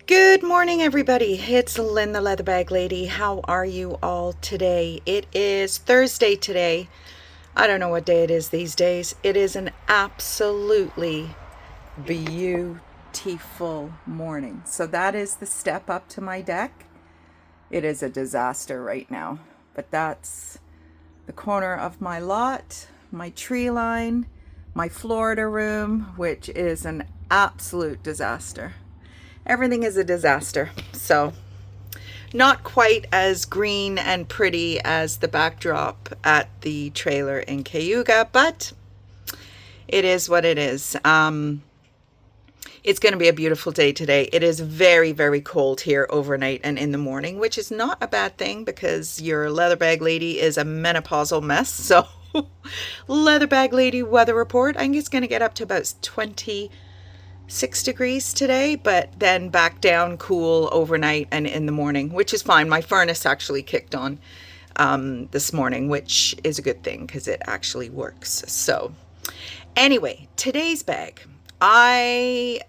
Good morning, everybody. It's Lynn, the Leather Bag Lady. How are you all today? It is Thursday today. I don't know what day it is these days. It is an absolutely beautiful morning. So that is the step up to my deck. It is a disaster right now, but that's the corner of my lot, my tree line, my Florida room, which is an absolute disaster. Everything is a disaster. So not quite as green and pretty as the backdrop at the trailer in Cayuga, but it is what it is. It's going to be a beautiful day today. It is very, very cold here overnight and in the morning, which is not a bad thing because your Leather Bag Lady is a menopausal mess. So Leather Bag Lady weather report, I think it's going to get up to about 26 degrees today, but then back down cool overnight and in the morning, which is fine. My furnace actually kicked on this morning, which is a good thing because it actually works. So anyway, today's bag. I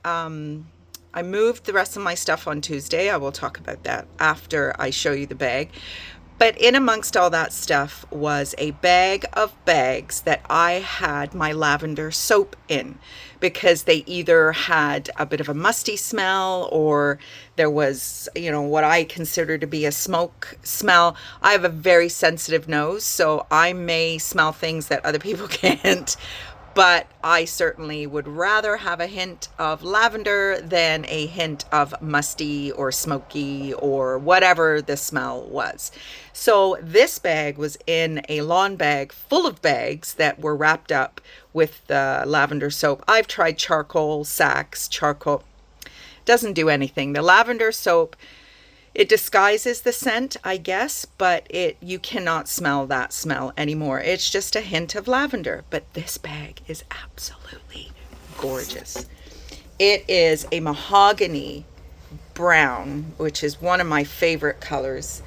moved the rest of my stuff on Tuesday. I will talk about that after I show you the bag. But in amongst all that stuff was a bag of bags that I had my lavender soap in because they either had a bit of a musty smell or there was, what I consider to be a smoke smell. I have a very sensitive nose, so I may smell things that other people can't. But I certainly would rather have a hint of lavender than a hint of musty or smoky or whatever the smell was. So this bag was in a lawn bag full of bags that were wrapped up with the lavender soap. I've tried charcoal sacks, charcoal. Doesn't do anything. The lavender soap, it disguises the scent, I guess, but you cannot smell that smell anymore. It's just a hint of lavender, but this bag is absolutely gorgeous. It is a mahogany brown, which is one of my favorite colors,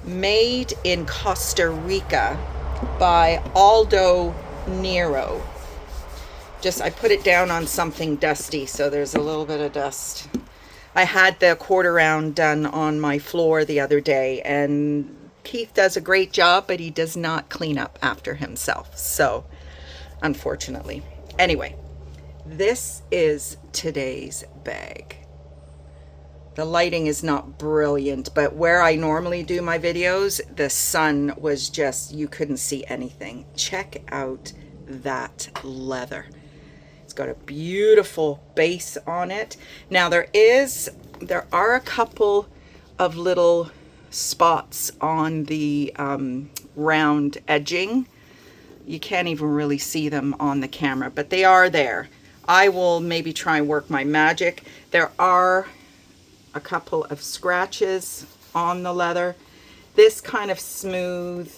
made in Costa Rica by Aldo Nero. I put it down on something dusty, so there's a little bit of dust. I had the quarter round done on my floor the other day, and Keith does a great job, but he does not clean up after himself. So, unfortunately. Anyway, this is today's bag. The lighting is not brilliant, but where I normally do my videos, the sun was just, you couldn't see anything. Check out that leather. Got a beautiful base on it. Now there are a couple of little spots on the round edging. You can't even really see them on the camera, but they are there. I will maybe try and work my magic. There are a couple of scratches on the leather. This kind of smooth,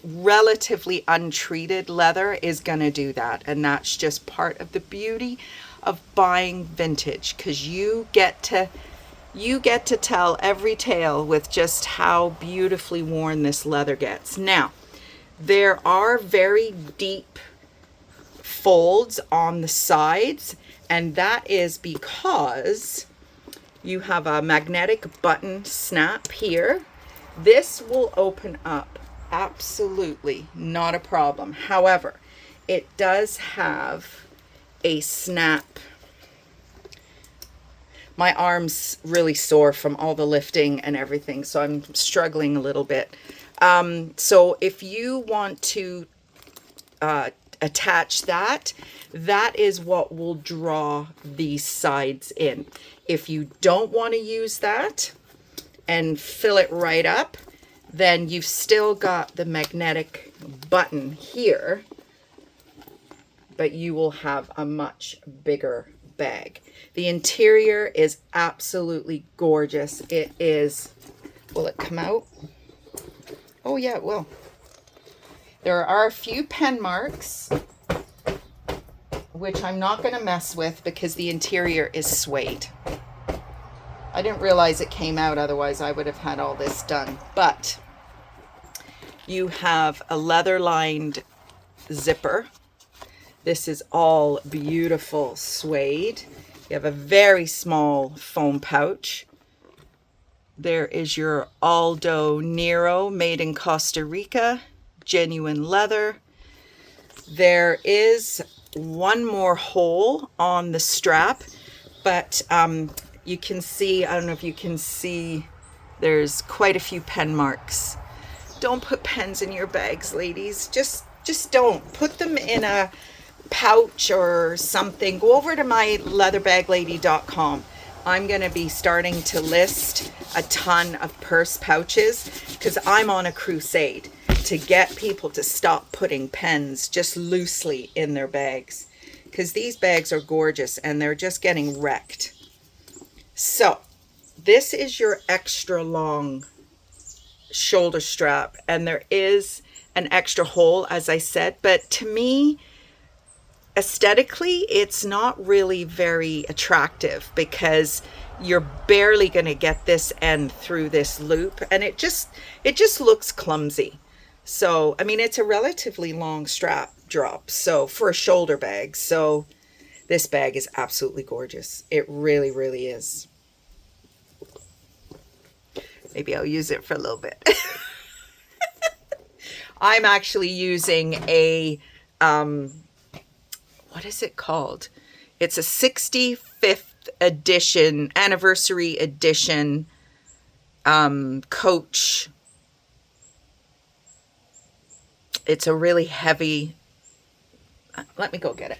relatively untreated leather is going to do that, and that's just part of the beauty of buying vintage, because you get to tell every tale with just how beautifully worn this leather gets. Now there are very deep folds on the sides, and that is because you have a magnetic button snap here. This will open up absolutely not a problem. However, it does have a snap. My arm's really sore from all the lifting and everything, so I'm struggling a little bit. So if you want to attach that, that is what will draw these sides in. If you don't want to use that and fill it right up, then you've still got the magnetic button here, but you will have a much bigger bag. The interior is absolutely gorgeous. It is, will it come out? Oh yeah, it will. There are a few pen marks, which I'm not going to mess with because the interior is suede. I didn't realize it came out, otherwise I would have had all this done. But you have a leather lined zipper. This is all beautiful suede. You have a very small foam pouch. There is your Aldo Nero, made in Costa Rica, genuine leather. There is one more hole on the strap, but you can see, I don't know if you can see, there's quite a few pen marks. Don't put pens in your bags, ladies. Just don't. Put them in a pouch or something. Go over to my leatherbag-lady.com. I'm going to be starting to list a ton of purse pouches because I'm on a crusade to get people to stop putting pens just loosely in their bags, because these bags are gorgeous and they're just getting wrecked. So this is your extra long shoulder strap, and there is an extra hole, as I said, but to me, aesthetically, it's not really very attractive because you're barely going to get this end through this loop, and it just looks clumsy. So, I mean, it's a relatively long strap drop, so for a shoulder bag. So this bag is absolutely gorgeous. It really, really is. Maybe I'll use it for a little bit. I'm actually using a, what is it called? It's a 65th edition, anniversary edition Coach. It's a really heavy, let me go get it.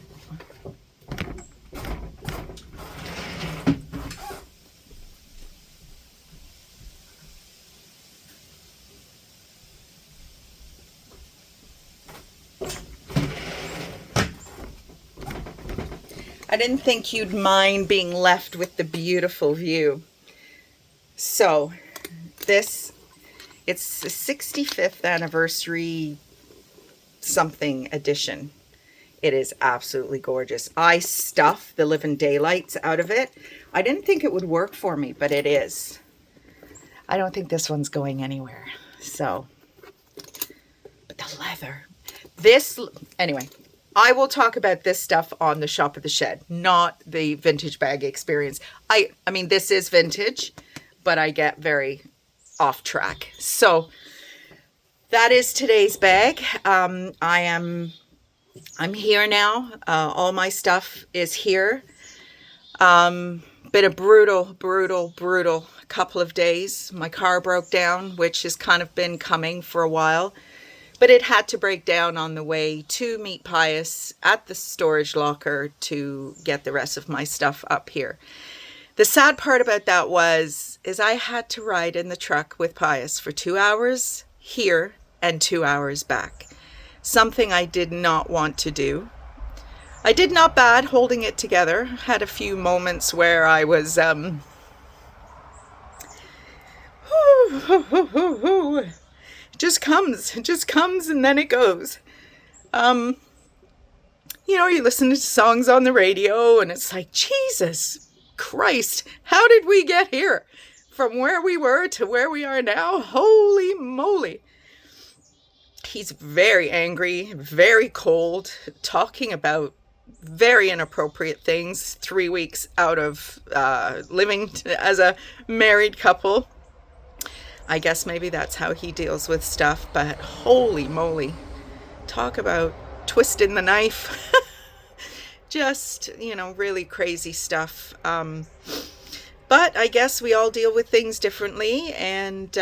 I didn't think you'd mind being left with the beautiful view. So this, it's the 65th anniversary something edition. It is absolutely gorgeous. I stuff the living daylights out of it. I didn't think it would work for me, but it is. I don't think this one's going anywhere. So, but the leather, this, anyway, I will talk about this stuff on the Shop at the Shed, not the vintage bag experience. I mean, this is vintage, but I get very off track. So that is today's bag. I'm here now. All my stuff is here. Been a brutal couple of days. My car broke down, which has kind of been coming for a while. But it had to break down on the way to meet Pius at the storage locker to get the rest of my stuff up here. The sad part about that is I had to ride in the truck with Pius for 2 hours here and 2 hours back. Something I did not want to do. I did not bad holding it together. Had a few moments where I was, just comes and then it goes. You know, you listen to songs on the radio and it's like, Jesus Christ, how did we get here? From where we were to where we are now? Holy moly. He's very angry, very cold, talking about very inappropriate things 3 weeks out of living as a married couple. I guess maybe that's how he deals with stuff, but holy moly, talk about twisting the knife. Just, you know, really crazy stuff. But I guess we all deal with things differently, and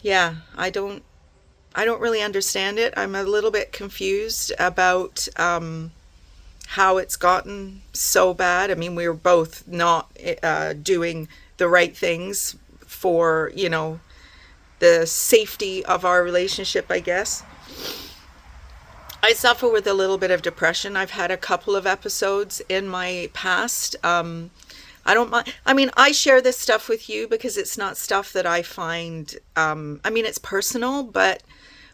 yeah, I don't really understand it. I'm a little bit confused about how it's gotten so bad. I mean, we were both not doing the right things for, you know, the safety of our relationship, I guess. I suffer with a little bit of depression. I've had a couple of episodes in my past. I don't mind. I mean, I share this stuff with you because it's not stuff that I find, I mean, it's personal, but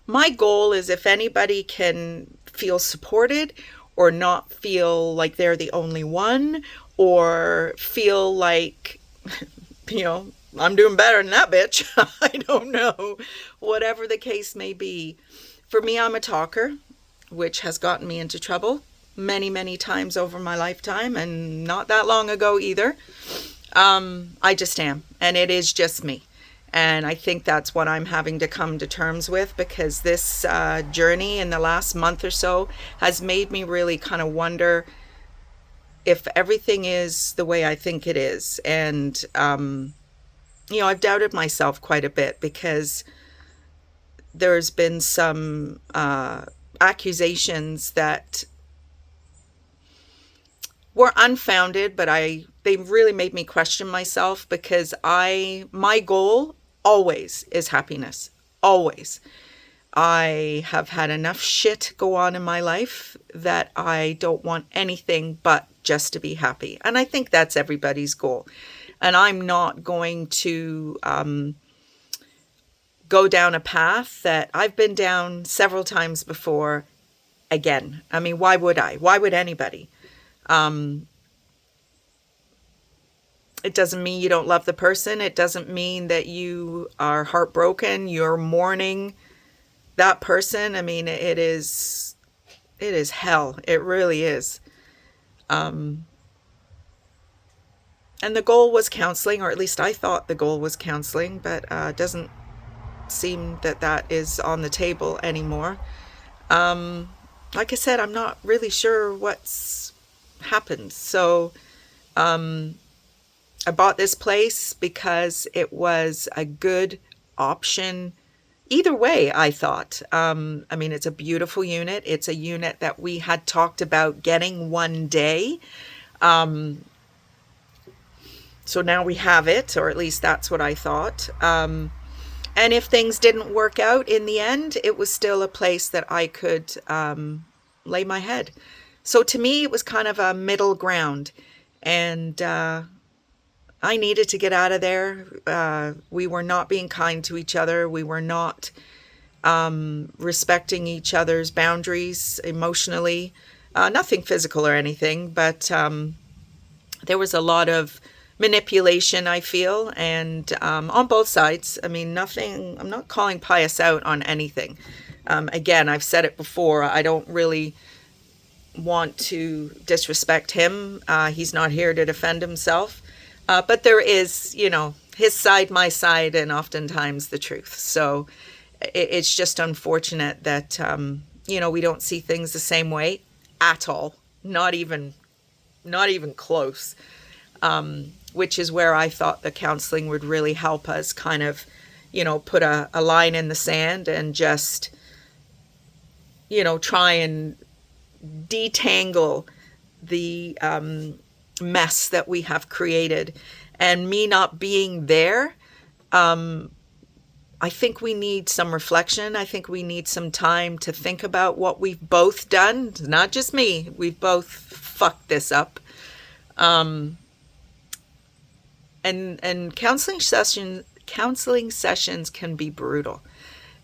my goal is if anybody can feel supported or not feel like they're the only one, or feel like, you know, I'm doing better than that bitch. I don't know. Whatever the case may be. For me, I'm a talker, which has gotten me into trouble. many, many times over my lifetime, and not that long ago either. I just am, and it is just me. And I think that's what I'm having to come to terms with, because this journey in the last month or so has made me really kind of wonder if everything is the way I think it is. And, I've doubted myself quite a bit, because there's been some accusations that were unfounded, but they really made me question myself, because my goal always is happiness. Always. I have had enough shit go on in my life that I don't want anything but just to be happy. And I think that's everybody's goal. And I'm not going to go down a path that I've been down several times before again. I mean, why would I? Why would anybody? It doesn't mean you don't love the person. It doesn't mean that you are heartbroken, you're mourning that person. I mean, it is hell. It really is. And the goal was counseling, or at least I thought the goal was counseling, but it doesn't seem that that is on the table anymore. Like I said, I'm not really sure what's happened. So I bought this place because it was a good option either way, I thought. I mean, it's a beautiful unit. It's a unit that we had talked about getting one day. So now we have it, or at least that's what I thought. And if things didn't work out in the end, it was still a place that I could lay my head. So to me, it was kind of a middle ground. And I needed to get out of there. We were not being kind to each other. We were not respecting each other's boundaries emotionally. Nothing physical or anything, but there was a lot of manipulation, I feel, and on both sides. I mean, nothing, I'm not calling Pius out on anything. Again, I've said it before, I don't really want to disrespect him. He's not here to defend himself. But there is, his side, my side, and oftentimes the truth. So it's just unfortunate that, we don't see things the same way at all. Not even close. Which is where I thought the counseling would really help us kind of, put a line in the sand and just, try and detangle the mess that we have created. And me not being there, I think we need some reflection. I think we need some time to think about what we've both done. Not just me. We've both fucked this up. And counseling sessions can be brutal.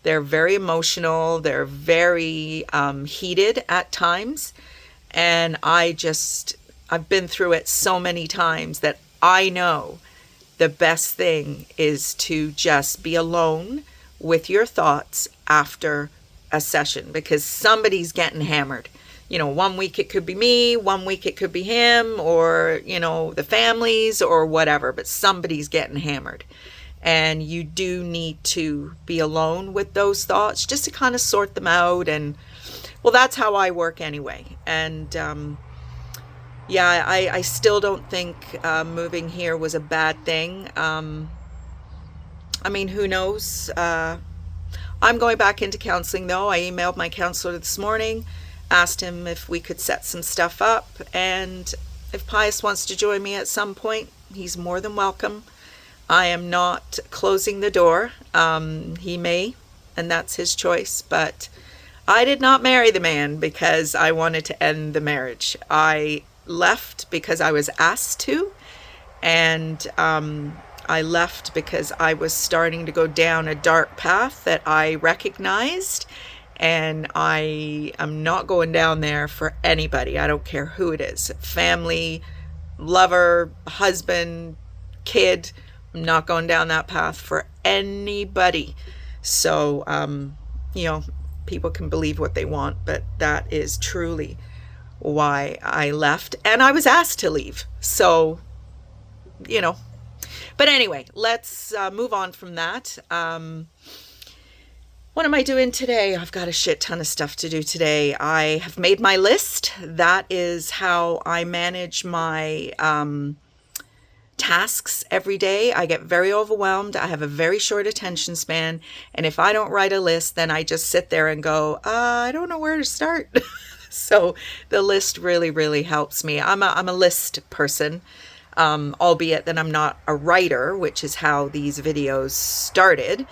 They're very emotional. They're very heated at times. And I've been through it so many times that I know the best thing is to just be alone with your thoughts after a session, because somebody's getting hammered. 1 week it could be me, 1 week it could be him, or, the families or whatever, but somebody's getting hammered. And you do need to be alone with those thoughts just to kind of sort them out. And, well, that's how I work anyway. And, I still don't think moving here was a bad thing. I mean, who knows? I'm going back into counseling, though. I emailed my counselor this morning, asked him if we could set some stuff up, and if Pius wants to join me at some point, he's more than welcome. I am not closing the door. He may, and that's his choice, but I did not marry the man because I wanted to end the marriage. I left because I was asked to, and I left because I was starting to go down a dark path that I recognized, and I am not going down there for anybody. I don't care who it is. Family, lover, husband, kid. I'm not going down that path for anybody. So, people can believe what they want, but that is truly why I left, and I was asked to leave. So, you know, but anyway, let's move on from that. What am I doing today? I've got a shit ton of stuff to do today. I have made my list. That is how I manage my tasks every day. I get very overwhelmed. I have a very short attention span. And if I don't write a list, then I just sit there and go, I don't know where to start. So the list really, really helps me. I'm a list person, albeit that I'm not a writer, which is how these videos started.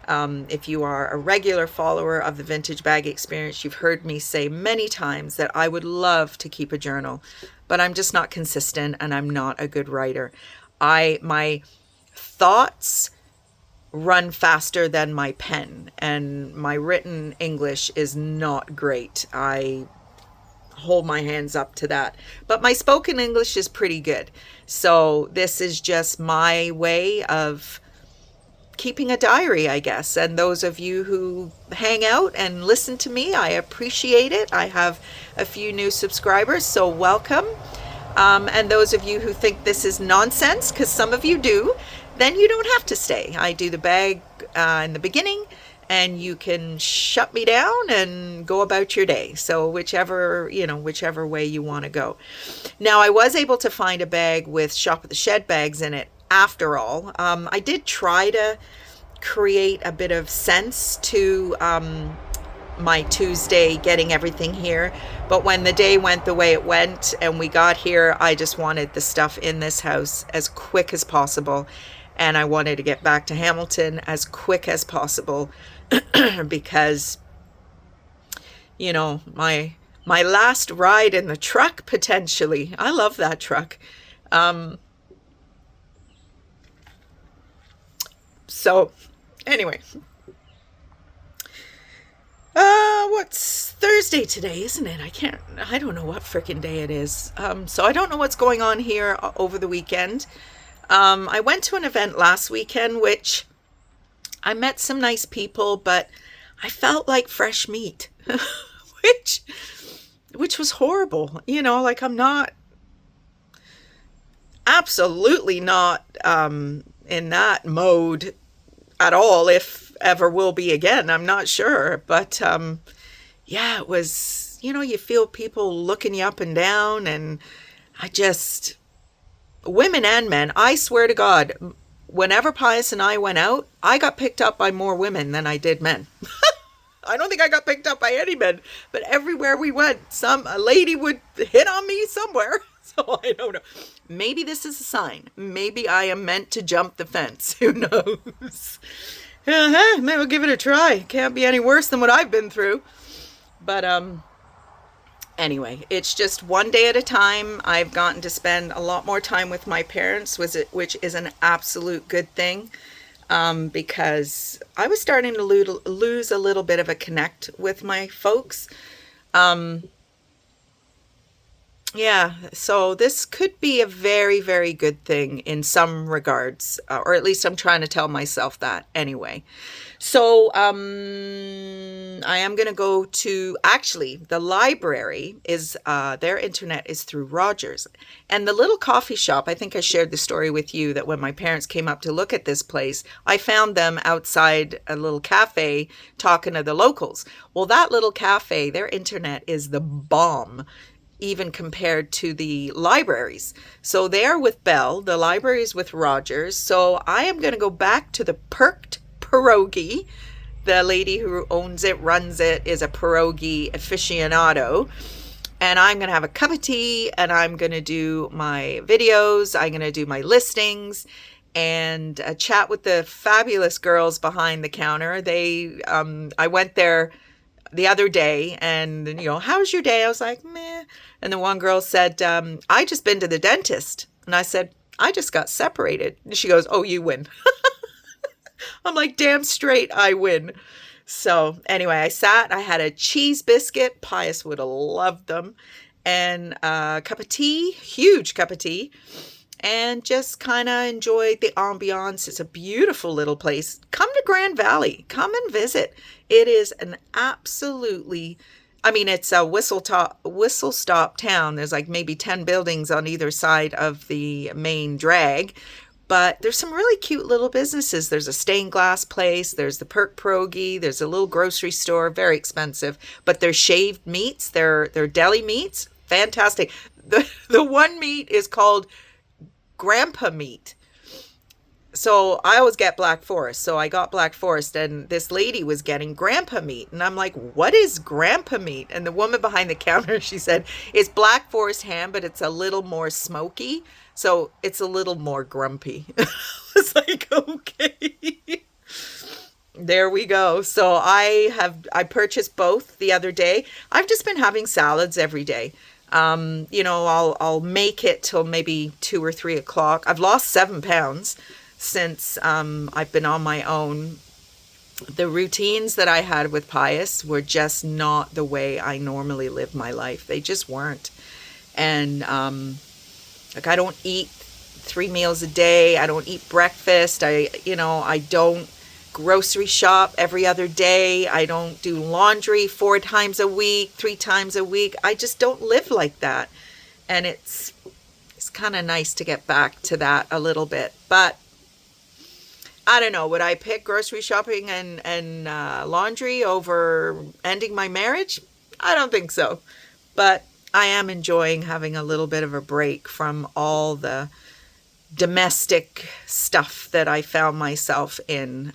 If you are a regular follower of the Vintage Bag Experience, you've heard me say many times that I would love to keep a journal, but I'm just not consistent and I'm not a good writer. My thoughts run faster than my pen, and my written English is not great. I hold my hands up to that, but my spoken English is pretty good. So this is just my way of keeping a diary, I guess. And those of you who hang out and listen to me, I appreciate it. I have a few new subscribers, so welcome. And those of you who think this is nonsense, because some of you do, then you don't have to stay. I do the bag in the beginning, and you can shut me down and go about your day. So whichever way you want to go. Now, I was able to find a bag with Shop at the Shed bags in it after all. I did try to create a bit of sense to my Tuesday getting everything here, but when the day went the way it went and we got here, I just wanted the stuff in this house as quick as possible, and I wanted to get back to Hamilton as quick as possible because, you know, my last ride in the truck, potentially, I love that truck. So anyway, what's Thursday today, isn't it? I don't know what frickin' day it is. So I don't know what's going on here over the weekend. I went to an event last weekend, which I met some nice people, but I felt like fresh meat, which was horrible. You know, like I'm absolutely not, in that mode at all, if ever will be again. I'm not sure, but yeah, it was, you know, you feel people looking you up and down, and women and men, I swear to God, whenever Pius and I went out, I got picked up by more women than I did men. I don't think I got picked up by any men, but everywhere we went, a lady would hit on me somewhere. So I don't know. Maybe this is a sign. Maybe I am meant to jump the fence. Who knows? Maybe we'll give it a try. Can't be any worse than what I've been through. But anyway, it's just one day at a time. I've gotten to spend a lot more time with my parents, which is an absolute good thing, because I was starting to lose a little bit of a connect with my folks. Yeah, so this could be a very, very good thing in some regards, or at least I'm trying to tell myself that anyway. So I am going to go to, actually, the library is, their internet is through Rogers. And the little coffee shop, I think I shared the story with you that when my parents came up to look at this place, I found them outside a little cafe talking to the locals. Well, that little cafe, their internet is the bomb, even compared to the libraries. So they're with Bell, the library's with Rogers. So I am going to go back to the Perked Pierogi. The lady who owns it, runs it, is a pierogi aficionado. And I'm going to have a cup of tea, and I'm going to do my videos. I'm going to do my listings and chat with the fabulous girls behind the counter. I went there the other day, and, you know, how's your day? I was like, meh. And the one girl said, I just been to the dentist. And I said, I just got separated. And she goes, oh, you win. I'm like, damn straight, I win. So anyway, I had a cheese biscuit. Pius would have loved them. And a cup of tea, huge cup of tea. And just kind of enjoyed the ambiance. It's a beautiful little place. Come to Grand Valley. Come and visit. It is an absolutely I mean, it's a whistle stop town. There's like maybe 10 buildings on either side of the main drag, but there's some really cute little businesses. There's a stained glass place, there's the Perk Pierogi, there's a little grocery store, very expensive, but they're shaved meats, they're deli meats, fantastic. The one meat is called grandpa meat. So I always get Black Forest. So I got Black Forest, and this lady was getting grandpa meat. And I'm like, what is grandpa meat? And the woman behind the counter, she said, it's Black Forest ham, but it's a little more smoky. So it's a little more grumpy. I was like, okay. There we go. So I purchased both the other day. I've just been having salads every day. I'll make it till maybe 2 or 3 o'clock. I've lost 7 pounds since I've been on my own. The routines that I had with Pius were just not the way I normally live my life. They just weren't. And like, I don't eat 3 meals a day. I don't eat breakfast. I don't grocery shop every other day. I don't do laundry 4 times a week, 3 times a week. I just don't live like that. And it's kind of nice to get back to that a little bit. But I don't know. Would I pick grocery shopping and laundry over ending my marriage? I don't think so. But I am enjoying having a little bit of a break from all the domestic stuff that I found myself in.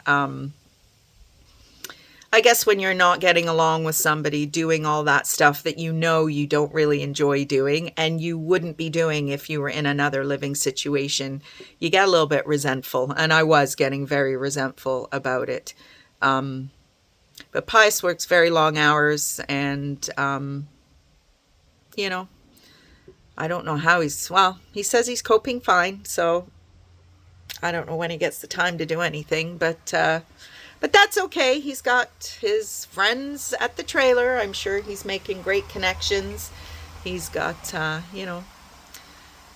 I guess when you're not getting along with somebody, doing all that stuff that you don't really enjoy doing, and you wouldn't be doing if you were in another living situation, you get a little bit resentful. And I was getting very resentful about it. But Pius works very long hours, and, I don't know how he says he's coping fine. So I don't know when he gets the time to do anything, but that's okay. He's got his friends at the trailer. I'm sure he's making great connections. He's got,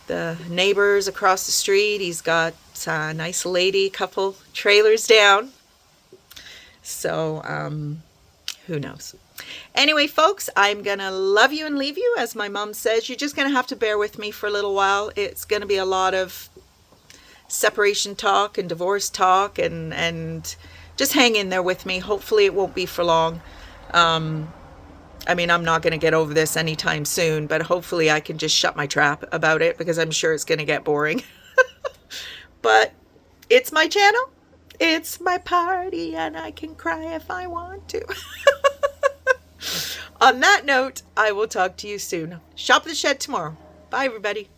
the neighbors across the street. He's got a nice lady, couple trailers down. So, who knows? Anyway, folks, I'm going to love you and leave you. As my mom says, you're just going to have to bear with me for a little while. It's going to be a lot of separation talk and divorce talk, and just hang in there with me. Hopefully it won't be for long. I'm not going to get over this anytime soon, but hopefully I can just shut my trap about it, because I'm sure it's going to get boring. But it's my channel. It's my party, and I can cry if I want to. On that note, I will talk to you soon. Shop at the shed tomorrow. Bye, everybody.